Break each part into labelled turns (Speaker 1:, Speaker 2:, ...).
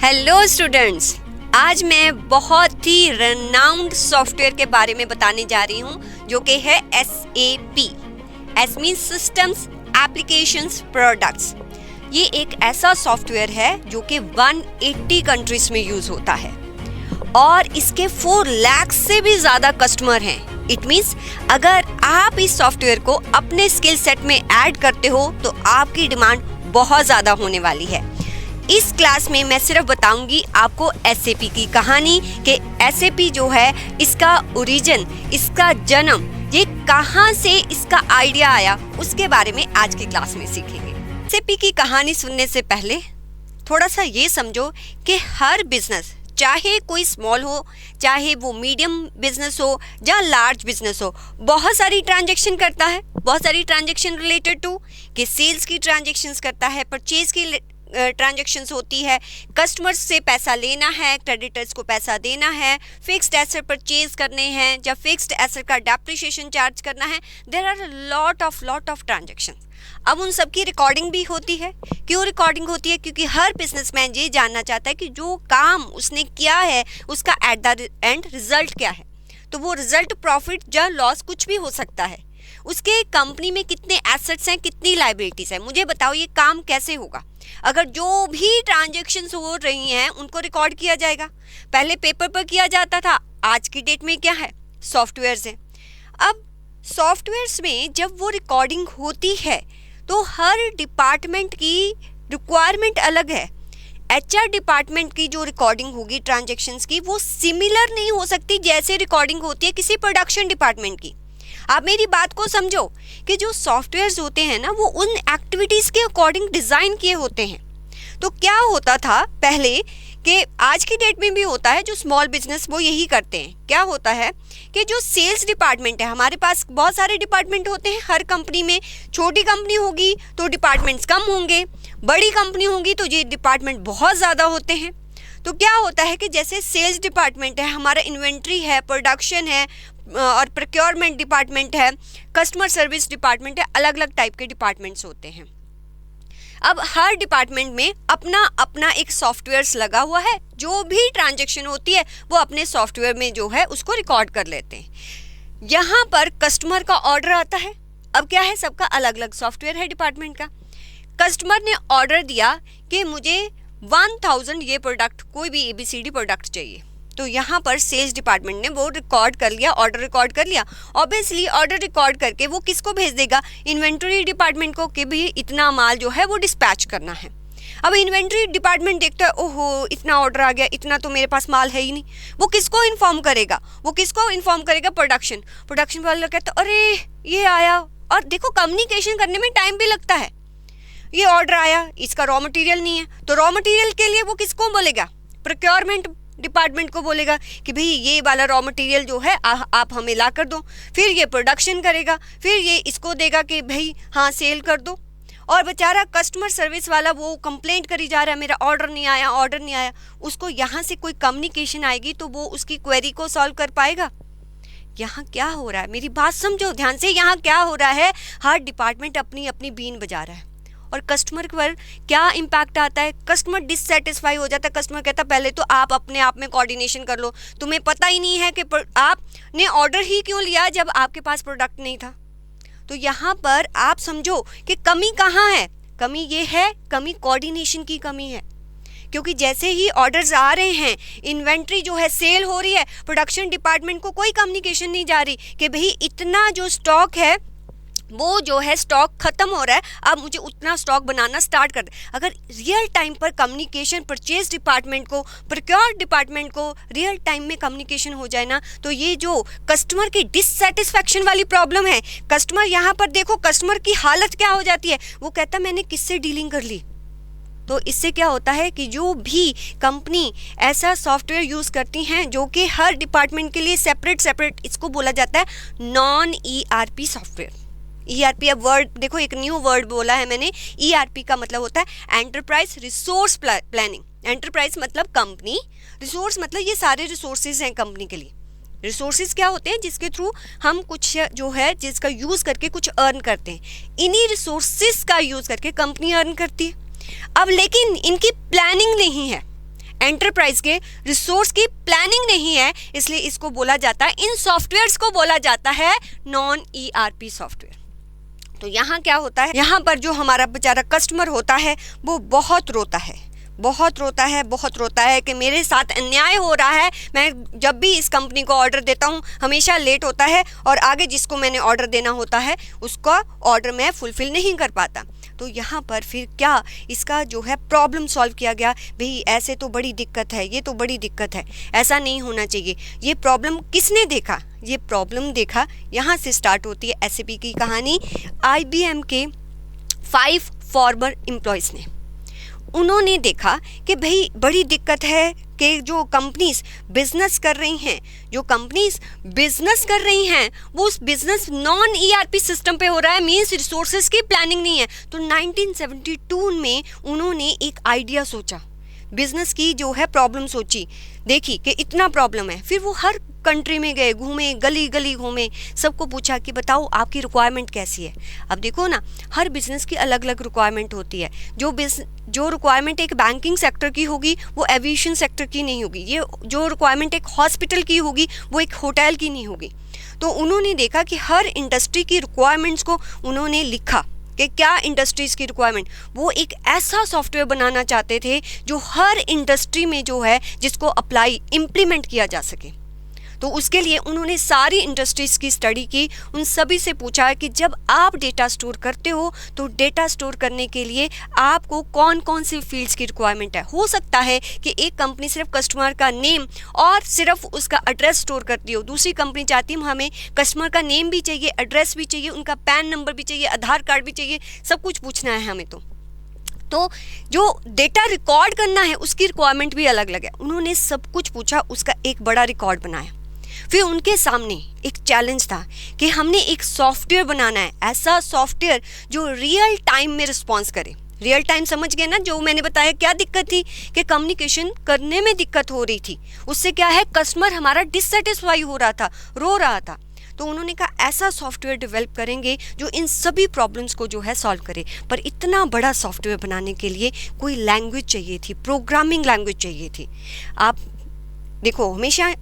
Speaker 1: Hello students, आज मैं बहुत ही रेनाउंड सॉफ्टवेयर के बारे में बताने जा रही हूँ जो कि है SAP। S mean systems applications products. ये एक ऐसा सॉफ्टवेयर है जो कि 180 कंट्रीज में यूज़ होता है और इसके 4 लाख से भी ज़्यादा कस्टमर हैं। इट मीन्स अगर आप इस सॉफ्टवेयर को अपने स्किल सेट में ऐड करते हो तो आपकी डिमांड बहुत ज़्यादा होने वाली है। इस क्लास में मैं सिर्फ बताऊंगी आपको SAP की कहानी कि SAP जो है इसका ओरिजिन, इसका जन्म, ये कहाँ से इसका आइडिया आया, उसके बारे में आज की क्लास में सीखेंगे। SAP की कहानी सुनने से पहले थोड़ा सा ये समझो कि हर बिजनेस, चाहे कोई स्मॉल हो, चाहे वो मीडियम बिजनेस हो या लार्ज बिजनेस हो, बहुत सारी ट्रांजैक्शन करता है। बहुत सारी ट्रांजैक्शन रिलेटेड टू कि सेल्स की ट्रांजैक्शंस करता है, परचेज की ट्रांजैक्शंस होती है, कस्टमर्स से पैसा लेना है, क्रेडिटर्स को पैसा देना है, फिक्स्ड एसेट परचेज करने हैं या फिक्स्ड एसेट का डेप्रिसिएशन चार्ज करना है। There are lot of transaction. अब उन सब की रिकॉर्डिंग भी होती है। क्यों रिकॉर्डिंग होती है? क्योंकि हर बिजनेसमैन ये जानना चाहता है कि जो काम उसने किया है उसका एट द एंड रिजल्ट क्या है। तो वो रिजल्ट प्रॉफिट या लॉस कुछ भी हो सकता है। उसके कंपनी में कितने एसेट्स हैं, कितनी लायबिलिटीज है, मुझे बताओ ये काम कैसे होगा। अगर जो भी ट्रांजैक्शंस हो रही हैं उनको रिकॉर्ड किया जाएगा। पहले पेपर पर किया जाता था, आज की डेट में क्या है, सॉफ्टवेयर्स है। अब सॉफ्टवेयर्स में जब वो रिकॉर्डिंग होती है तो हर डिपार्टमेंट की रिक्वायरमेंट अलग है। HR डिपार्टमेंट की जो रिकॉर्डिंग होगी ट्रांजैक्शंस की, वो सिमिलर नहीं हो सकती जैसे रिकॉर्डिंग होती है किसी प्रोडक्शन डिपार्टमेंट की। आप मेरी बात को समझो कि जो सॉफ्टवेयर्स होते हैं ना, वो उन एक्टिविटीज़ के अकॉर्डिंग डिज़ाइन किए होते हैं। तो क्या होता था पहले, कि आज की डेट में भी होता है, जो स्मॉल बिजनेस वो यही करते हैं। क्या होता है कि जो सेल्स डिपार्टमेंट है, हमारे पास बहुत सारे डिपार्टमेंट होते हैं हर कंपनी में। छोटी कंपनी होगी तो डिपार्टमेंट्स कम होंगे, बड़ी कंपनी होगी तो ये डिपार्टमेंट बहुत ज़्यादा होते हैं। तो क्या होता है कि जैसे सेल्स डिपार्टमेंट है, हमारा इन्वेंट्री है, प्रोडक्शन है और प्रोक्योरमेंट डिपार्टमेंट है, कस्टमर सर्विस डिपार्टमेंट है, अलग अलग टाइप के डिपार्टमेंट्स होते हैं। अब हर डिपार्टमेंट में अपना अपना एक सॉफ्टवेयर्स लगा हुआ है। जो भी ट्रांजैक्शन होती है वो अपने सॉफ्टवेयर में जो है उसको रिकॉर्ड कर लेते हैं। यहाँ पर कस्टमर का ऑर्डर आता है। अब क्या है, सबका अलग अलग सॉफ्टवेयर है डिपार्टमेंट का। कस्टमर ने ऑर्डर दिया कि मुझे 1000 ये प्रोडक्ट, कोई भी ABCD प्रोडक्ट चाहिए। तो यहाँ पर सेल्स डिपार्टमेंट ने वो रिकॉर्ड कर लिया, ऑर्डर रिकॉर्ड कर लिया। ऑब्वियसली ऑर्डर रिकॉर्ड करके वो किसको भेज देगा, इन्वेंट्री डिपार्टमेंट को, कि भी इतना माल जो है वो डिस्पैच करना है। अब इन्वेंट्री डिपार्टमेंट देखता है, ओहो इतना ऑर्डर आ गया, इतना तो मेरे पास माल है ही नहीं। वो किसको इन्फॉर्म करेगा, प्रोडक्शन वाला कहता है अरे ये आया। और देखो, कम्युनिकेशन करने में टाइम भी लगता है। ये ऑर्डर आया, इसका रॉ मटेरियल नहीं है, तो रॉ मटेरियल के लिए वो किसको बोलेगा, प्रोक्योरमेंट डिपार्टमेंट को बोलेगा कि भाई ये वाला रॉ मटेरियल जो है आप हमें ला कर दो। फिर ये प्रोडक्शन करेगा, फिर ये इसको देगा कि भाई हाँ सेल कर दो। और बेचारा कस्टमर सर्विस वाला वो कंप्लेंट करी जा रहा है, मेरा ऑर्डर नहीं आया। उसको यहाँ से कोई कम्युनिकेशन आएगी तो वो उसकी क्वेरी को सॉल्व कर पाएगा। यहाँ क्या हो रहा है, मेरी बात समझो ध्यान से। यहाँ क्या हो रहा है, हर डिपार्टमेंट अपनी अपनी बीन बजा रहा है और कस्टमर पर क्या इम्पैक्ट आता है, कस्टमर डिससेटिस्फाई हो जाता है। कस्टमर कहता है पहले तो आप अपने आप में कोऑर्डिनेशन कर लो, तुम्हें पता ही नहीं है कि आपने ऑर्डर ही क्यों लिया जब आपके पास प्रोडक्ट नहीं था। तो यहाँ पर आप समझो कि कमी कहाँ है। कमी ये है, कमी कोऑर्डिनेशन की कमी है। क्योंकि जैसे ही ऑर्डर्स आ रहे हैं, इन्वेंट्री जो है सेल हो रही है, प्रोडक्शन डिपार्टमेंट को कोई कम्युनिकेशन नहीं जा रही कि भाई इतना जो स्टॉक है वो जो है स्टॉक खत्म हो रहा है, अब मुझे उतना स्टॉक बनाना स्टार्ट कर दे। अगर रियल टाइम पर कम्युनिकेशन परचेज डिपार्टमेंट को, प्रोक्योर डिपार्टमेंट को रियल टाइम में कम्युनिकेशन हो जाए ना, तो ये जो कस्टमर की डिससेटिस्फैक्शन वाली प्रॉब्लम है, कस्टमर यहाँ पर देखो कस्टमर की हालत क्या हो जाती है। वो कहता मैंने किससे डीलिंग कर ली। तो इससे क्या होता है कि जो भी कंपनी ऐसा सॉफ्टवेयर यूज़ करती हैं जो कि हर डिपार्टमेंट के लिए सेपरेट, इसको बोला जाता है नॉन ERP सॉफ्टवेयर। ERP, अब वर्ड देखो, एक न्यू वर्ड बोला है मैंने। ERP का मतलब होता है एंटरप्राइज रिसोर्स प्लानिंग। एंटरप्राइज मतलब कंपनी, रिसोर्स मतलब ये सारे रिसोर्सेज हैं कंपनी के लिए। रिसोर्सेज क्या होते हैं, जिसके थ्रू हम कुछ जो है जिसका यूज़ करके कुछ अर्न करते हैं। इन्हीं रिसोर्सेज का यूज़ करके कंपनी अर्न करती है। अब लेकिन इनकी प्लानिंग नहीं है, एंटरप्राइज के रिसोर्स की प्लानिंग नहीं है, इसलिए इसको बोला जाता है, इन सॉफ्टवेयर्स को बोला जाता है नॉन ERP सॉफ्टवेयर। तो यहाँ क्या होता है, यहाँ पर जो हमारा बेचारा कस्टमर होता है वो बहुत रोता है कि मेरे साथ अन्याय हो रहा है। मैं जब भी इस कंपनी को ऑर्डर देता हूँ हमेशा लेट होता है और आगे जिसको मैंने ऑर्डर देना होता है उसका ऑर्डर मैं फुलफिल नहीं कर पाता। तो यहाँ पर फिर क्या इसका जो है प्रॉब्लम सॉल्व किया गया, भाई ऐसे तो बड़ी दिक्कत है, ये तो बड़ी दिक्कत है, ऐसा नहीं होना चाहिए। ये प्रॉब्लम किसने देखा, ये प्रॉब्लम देखा, यहाँ से स्टार्ट होती है SAP की कहानी। IBM के 5 फॉर्मर एम्प्लॉयज़ ने, उन्होंने देखा कि भाई बड़ी दिक्कत है कि जो कंपनीज बिजनेस कर रही हैं वो उस बिजनेस नॉन ERP सिस्टम पे हो रहा है, मींस रिसोर्सेज की प्लानिंग नहीं है। तो 1972 में उन्होंने एक आइडिया सोचा, बिजनेस की जो है प्रॉब्लम सोची, देखी कि इतना प्रॉब्लम है। फिर वो हर कंट्री में गए, घूमे, गली गली घूमे, सबको पूछा कि बताओ आपकी रिक्वायरमेंट कैसी है। अब देखो ना, हर बिजनेस की अलग अलग रिक्वायरमेंट होती है। जो रिक्वायरमेंट एक बैंकिंग सेक्टर की होगी वो एविएशन सेक्टर की नहीं होगी, ये जो रिक्वायरमेंट एक हॉस्पिटल की होगी वो एक होटल की नहीं होगी। तो उन्होंने देखा कि हर इंडस्ट्री की रिक्वायरमेंट्स को उन्होंने लिखा कि क्या इंडस्ट्रीज़ की रिक्वायरमेंट, वो एक ऐसा सॉफ्टवेयर बनाना चाहते थे जो हर इंडस्ट्री में जो है जिसको अप्लाई इम्प्लीमेंट किया जा सके। तो उसके लिए उन्होंने सारी इंडस्ट्रीज़ की स्टडी की, उन सभी से पूछा कि जब आप डेटा स्टोर करते हो तो डेटा स्टोर करने के लिए आपको कौन कौन सी फील्ड्स की रिक्वायरमेंट है। हो सकता है कि एक कंपनी सिर्फ कस्टमर का नेम और सिर्फ उसका एड्रेस स्टोर करती हो, दूसरी कंपनी चाहती है हमें कस्टमर का नेम भी चाहिए, एड्रेस भी चाहिए, उनका पैन नंबर भी चाहिए, आधार कार्ड भी चाहिए, सब कुछ पूछना है हमें। तो जो डेटा रिकॉर्ड करना है उसकी रिक्वायरमेंट भी अलग अलग है। उन्होंने सब कुछ पूछा, उसका एक बड़ा रिकॉर्ड बनाया। फिर उनके सामने एक चैलेंज था कि हमने एक सॉफ्टवेयर बनाना है, ऐसा सॉफ्टवेयर जो रियल टाइम में रिस्पॉन्स करे। रियल टाइम समझ गए ना, जो मैंने बताया क्या दिक्कत थी कि कम्युनिकेशन करने में दिक्कत हो रही थी, उससे क्या है कस्टमर हमारा डिससेटिस्फाई हो रहा था, रो रहा था। तो उन्होंने कहा ऐसा सॉफ्टवेयर डेवलप करेंगे जो इन सभी प्रॉब्लम्स को जो है सॉल्व करे। पर इतना बड़ा सॉफ्टवेयर बनाने के लिए कोई लैंग्वेज चाहिए थी, प्रोग्रामिंग लैंग्वेज चाहिए थी। आप देखो हमेशा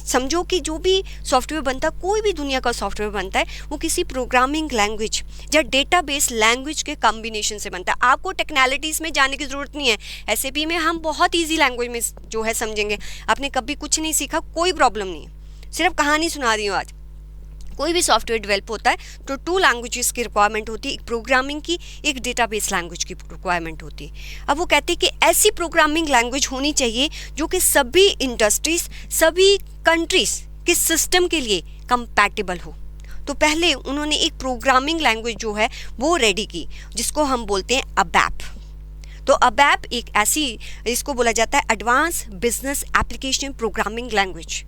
Speaker 1: समझो कि जो भी सॉफ्टवेयर बनता है, कोई भी दुनिया का सॉफ्टवेयर बनता है, वो किसी प्रोग्रामिंग लैंग्वेज या डेटाबेस लैंग्वेज के कॉम्बिनेशन से बनता है। आपको टेक्नोलॉजीज़ में जाने की ज़रूरत नहीं है। SAP में हम बहुत इजी लैंग्वेज में जो है समझेंगे। आपने कभी कुछ नहीं सीखा, कोई प्रॉब्लम नहीं है, सिर्फ कहानी सुना रही हूँ आज। कोई भी सॉफ्टवेयर डेवलप होता है तो 2 लैंग्वेजेस की रिक्वायरमेंट होती है, एक प्रोग्रामिंग की, एक डेटाबेस लैंग्वेज की रिक्वायरमेंट होती है। अब वो कहते हैं कि ऐसी प्रोग्रामिंग लैंग्वेज होनी चाहिए जो कि सभी इंडस्ट्रीज, सभी कंट्रीज के सिस्टम के लिए कंपैटिबल हो। तो पहले उन्होंने एक प्रोग्रामिंग लैंग्वेज जो है वो रेडी की, जिसको हम बोलते हैं ABAP। तो ABAP एक ऐसी, इसको बोला जाता है advance business application programming language,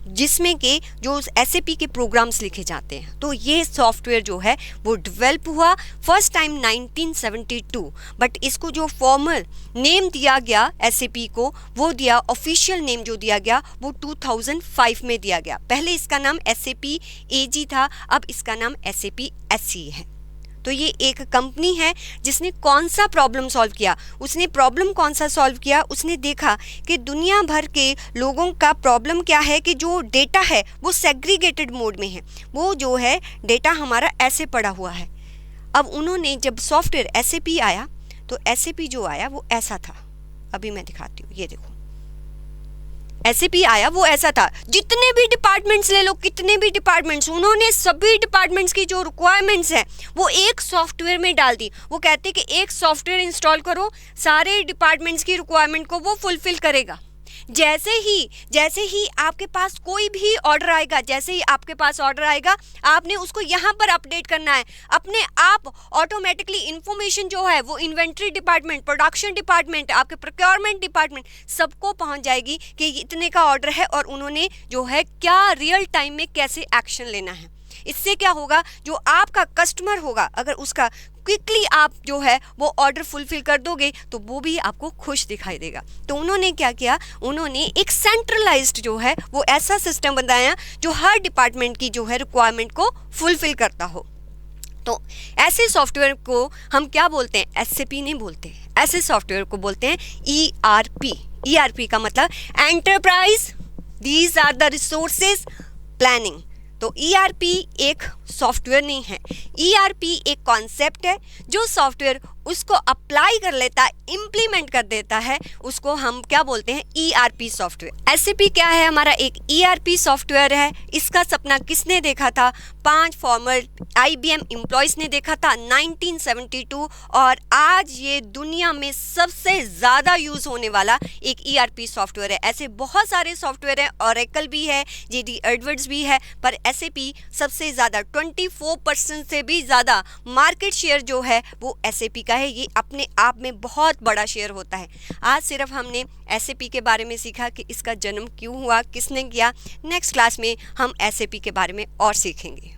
Speaker 1: जिसमें के जो SAP के प्रोग्राम्स लिखे जाते हैं। तो ये सॉफ्टवेयर जो है वो डेवलप हुआ फर्स्ट टाइम 1972, बट इसको जो फॉर्मल नेम दिया गया SAP को, वो दिया, ऑफिशियल नेम जो दिया गया वो 2005 में दिया गया। पहले इसका नाम SAP AG था, अब इसका नाम SAP SE है। तो ये एक कंपनी है जिसने कौन सा प्रॉब्लम सॉल्व किया, उसने प्रॉब्लम कौन सा सॉल्व किया, उसने देखा कि दुनिया भर के लोगों का प्रॉब्लम क्या है कि जो डेटा है वो सेग्रीगेटेड मोड में है, वो जो है डेटा हमारा ऐसे पड़ा हुआ है। अब उन्होंने जब सॉफ्टवेयर SAP आया तो SAP जो आया वो ऐसा था, अभी मैं दिखाती हूँ, ये देखो SAP आया वो ऐसा था। जितने भी डिपार्टमेंट्स ले लो, कितने भी डिपार्टमेंट्स, उन्होंने सभी डिपार्टमेंट्स की जो रिक्वायरमेंट्स हैं वो एक सॉफ्टवेयर में डाल दी। वो कहते हैं कि एक सॉफ्टवेयर इंस्टॉल करो, सारे डिपार्टमेंट्स की रिक्वायरमेंट को वो फुलफिल करेगा। जैसे ही आपके पास कोई भी ऑर्डर आएगा, जैसे ही आपके पास ऑर्डर आएगा, आपने उसको यहाँ पर अपडेट करना है। अपने आप ऑटोमेटिकली इंफॉर्मेशन जो है वो इन्वेंट्री डिपार्टमेंट, प्रोडक्शन डिपार्टमेंट, आपके प्रोक्योरमेंट डिपार्टमेंट, सबको पहुँच जाएगी कि इतने का ऑर्डर है और उन्होंने जो है क्या रियल टाइम में कैसे एक्शन लेना है। इससे क्या होगा, जो आपका कस्टमर होगा, अगर उसका क्विकली आप जो है वो ऑर्डर फुलफिल कर दोगे तो वो भी आपको खुश दिखाई देगा। तो उन्होंने क्या किया, उन्होंने एक सेंट्रलाइज्ड जो है वो ऐसा सिस्टम बनाया जो हर डिपार्टमेंट की जो है रिक्वायरमेंट को फुलफिल करता हो। तो ऐसे सॉफ्टवेयर को हम क्या बोलते हैं, SAP नहीं बोलते, ऐसे सॉफ्टवेयर को बोलते हैं ERP, ERP का मतलब enterprise, these are the resources planning. तो ERP एक सॉफ्टवेयर नहीं है, ERP एक कॉन्सेप्ट है। जो सॉफ्टवेयर उसको अप्लाई कर लेता है, इम्प्लीमेंट कर देता है, उसको हम क्या बोलते हैं, ERP सॉफ्टवेयर। SAP क्या है, हमारा एक ERP सॉफ्टवेयर है। इसका सपना किसने देखा था? 5 फॉर्मर IBM एम्प्लॉयज़ ने देखा था 1972, और आज ये दुनिया में सबसे ज़्यादा यूज़ होने वाला एक ERP सॉफ्टवेयर है। ऐसे बहुत सारे सॉफ्टवेयर हैं, ओरेकल भी है, JD एडवर्ड्स भी है, पर SAP सबसे ज़्यादा 24% से भी ज़्यादा मार्केट शेयर जो है वो SAP का है। ये अपने आप में बहुत बड़ा शेयर होता है। आज सिर्फ हमने SAP के बारे में सीखा कि इसका जन्म क्यों हुआ, किसने किया। नेक्स्ट क्लास में हम SAP के बारे में और सीखेंगे।